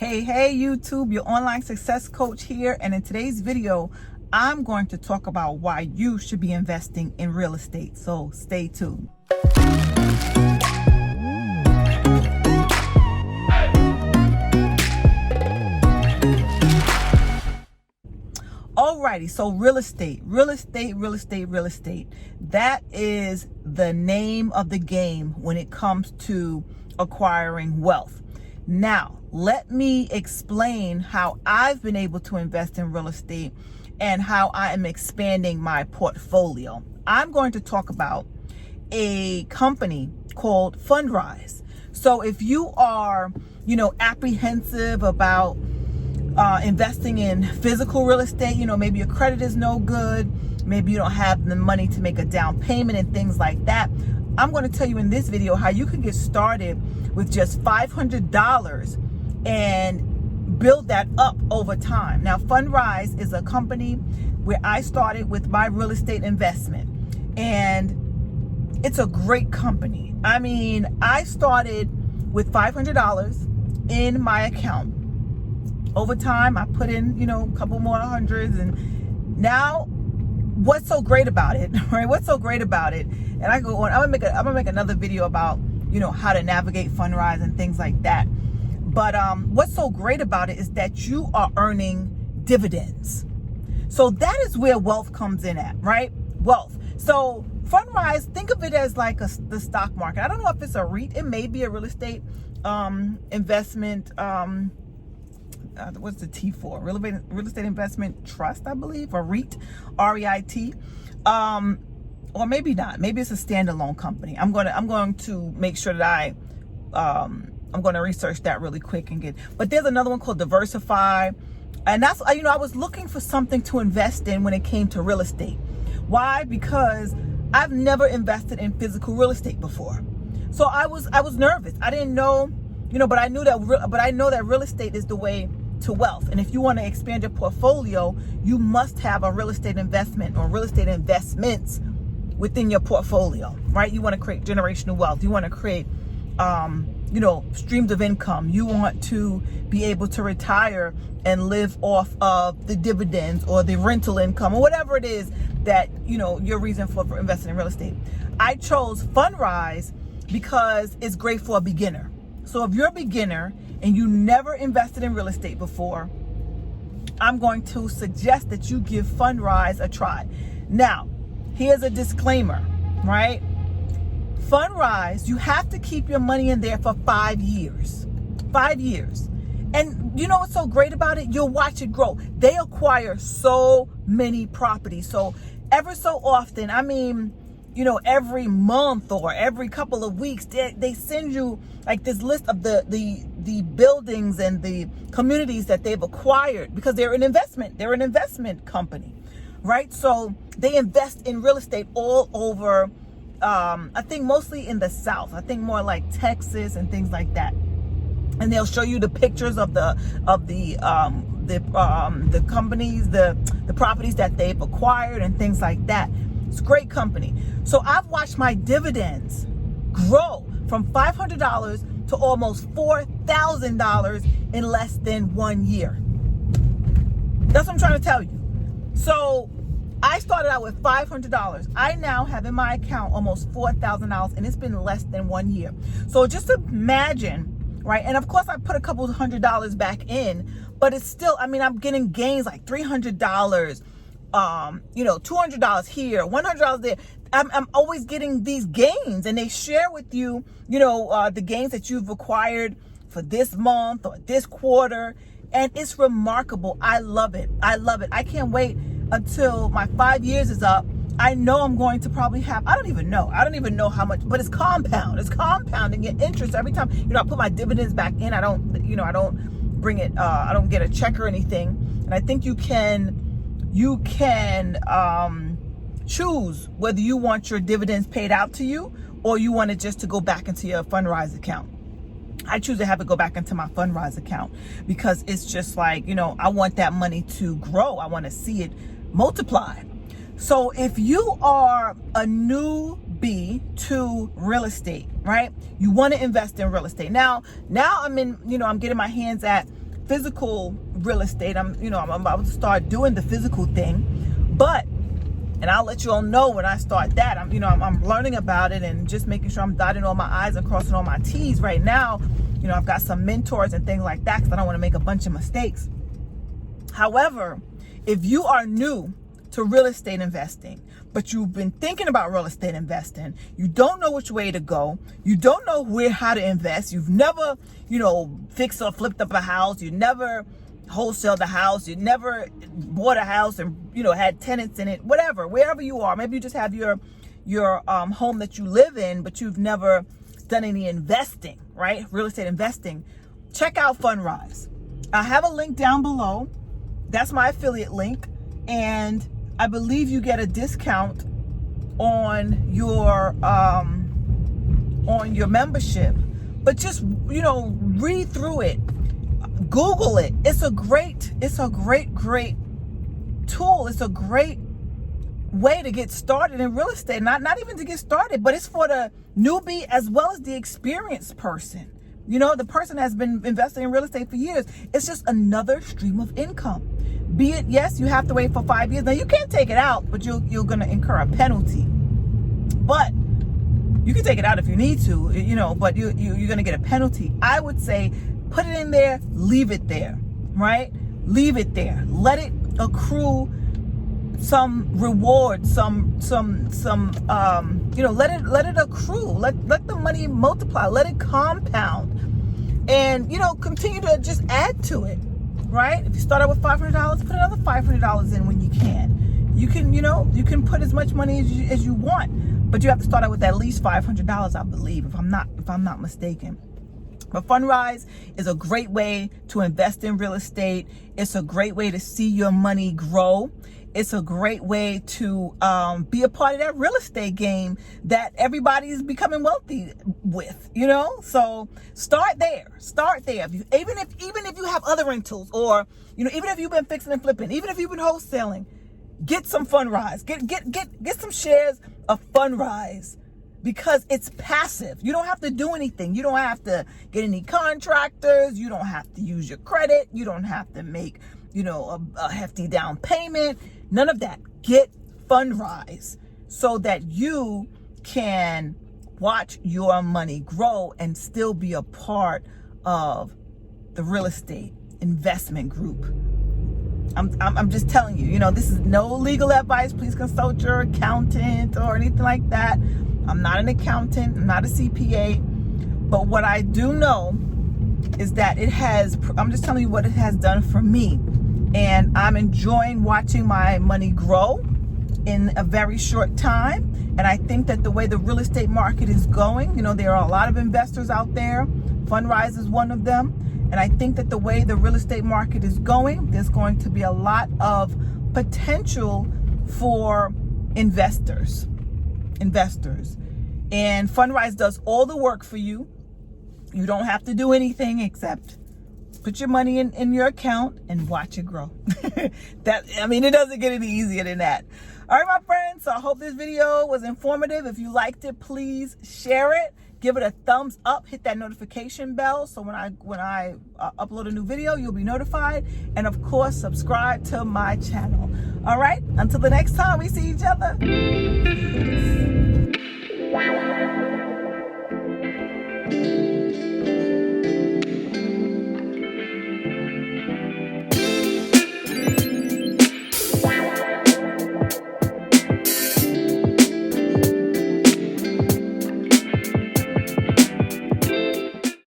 Hey YouTube, your online success coach here, and in today's video I'm going to talk about why you should be investing in real estate, so stay tuned. Alrighty, so real estate. That is the name of the game when it comes to acquiring wealth. Now, let me explain how I've been able to invest in real estate and how I am expanding my portfolio. I'm going to talk about a company called Fundrise. So if you are, apprehensive about investing in physical real estate, maybe your credit is no good, maybe you don't have the money to make a down payment and things like that, I'm going to tell you in this video how you can get started with just $500 and build that up over time. Now, Fundrise is a company where I started with my real estate investment, and it's a great company. I mean, I started with $500 in my account. Over time, I put in, a couple more hundreds, and now what's so great about it, right? What's so great about it? And I go on, I'm gonna make another video about, how to navigate Fundrise and things like that. But what's so great about it is that you are earning dividends. So that is where wealth comes in at, right? Wealth. So Fundrise, think of it as like the stock market. I don't know if it's a REIT. It may be a real estate investment. What's the T for? Real estate investment trust, I believe, or REIT, R-E-I-T. Or maybe not. Maybe it's a standalone company. I'm going to make sure that I'm going to research that really quick and get. But there's another one called Diversify, and that's I was looking for something to invest in when it came to real estate. Why? Because I've never invested in physical real estate before, so I was nervous. I didn't know, but I know that real estate is the way to wealth. And if you want to expand your portfolio, you must have a real estate investment or real estate investments within your portfolio, right? You want to create generational wealth. You want to create, streams of income. You want to be able to retire and live off of the dividends or the rental income or whatever it is that, your reason for investing in real estate. I chose Fundrise because it's great for a beginner. So if you're a beginner and you never invested in real estate before, I'm going to suggest that you give Fundrise a try. Now, here's a disclaimer, right? Fundrise, you have to keep your money in there for 5 years. 5 years. And you know what's so great about it? You'll watch it grow. They acquire so many properties. So ever so often, every month or every couple of weeks, they send you like this list of the buildings and the communities that they've acquired, because they're an investment company, right? So they invest in real estate all over, I think mostly in the South. I think more like Texas and things like that. And they'll show you the pictures of the companies, the properties that they've acquired and things like that. It's a great company. So I've watched my dividends grow from $500 to almost $4,000 in less than 1 year. That's what I'm trying to tell you. So I started out with $500. I now have in my account almost $4,000, and it's been less than 1 year. So just imagine, right? And of course I put a couple $100 back in, but it's still, I'm getting gains like $300, $200 here, $100 there. I'm always getting these gains, and they share with you, the gains that you've acquired for this month or this quarter. And it's remarkable. I love it. I can't wait until my 5 years is up. I know I'm going to probably have, I don't even know how much, but it's compounding your interest every time. I put my dividends back in. I don't bring it, I don't get a check or anything. And I think you can choose whether you want your dividends paid out to you or you want it just to go back into your Fundrise account. I choose to have it go back into my Fundrise account because it's just like, I want that money to grow. I want to see it multiply. So if you are a newbie to real estate, right? You want to invest in real estate. Now I'm in, I'm getting my hands at physical real estate. I'm about to start doing the physical thing, but, and I'll let you all know when I start that. I'm learning about it and just making sure I'm dotting all my I's and crossing all my T's right now. I've got some mentors and things like that because I don't want to make a bunch of mistakes. However, if you are new to real estate investing, but you've been thinking about real estate investing, you don't know which way to go, you don't know how to invest, you've never, fixed or flipped up a house, you never wholesaled the house, you never bought a house and, had tenants in it, whatever, wherever you are, maybe you just have your home that you live in, but you've never done any investing, right? Real estate investing. Check out Fundrise. I have a link down below. That's my affiliate link. And I believe you get a discount on your membership. But just, read through it. Google it. It's a great tool. It's a great way to get started in real estate. Not even to get started, but it's for the newbie as well as the experienced person. The person has been investing in real estate for years. It's just another stream of income. Be it, yes, you have to wait for 5 years. Now you can't take it out, but you're going to incur a penalty. But you can take it out if you need to, but you're going to get a penalty. I would say put it in there, leave it there, right? Leave it there. Let it accrue some reward, let it accrue. Let the money multiply. Let it compound. And, continue to just add to it, right? If you start out with $500, put another $500 in when you can. You can put as much money as you want, but you have to start out with at least $500, I believe, if I'm not mistaken. But Fundrise is a great way to invest in real estate. It's a great way to see your money grow. It's a great way to be a part of that real estate game that everybody is becoming wealthy with, So start there. Even if you have other rentals, or even if you've been fixing and flipping, even if you've been wholesaling, get some Fundrise. Get some shares of Fundrise. Because it's passive. You don't have to do anything. You don't have to get any contractors. You don't have to use your credit. You don't have to make, a hefty down payment. None of that. Get Fundrise so that you can watch your money grow and still be a part of the real estate investment group. I'm just telling you, this is no legal advice. Please consult your accountant or anything like that. I'm not an accountant. I'm not a CPA. But what I do know is that I'm just telling you what it has done for me. And I'm enjoying watching my money grow in a very short time. And I think that the way the real estate market is going, there are a lot of investors out there. Fundrise is one of them. And I think that the way the real estate market is going, there's going to be a lot of potential for investors. And Fundrise does all the work for you. You don't have to do anything except put your money in your account and watch it grow. It doesn't get any easier than that. All right, my friends. So I hope this video was informative. If you liked it, please share it. Give it a thumbs up. Hit that notification bell so when I upload a new video, you'll be notified. And of course, subscribe to my channel. All right. Until the next time we see each other. Peace.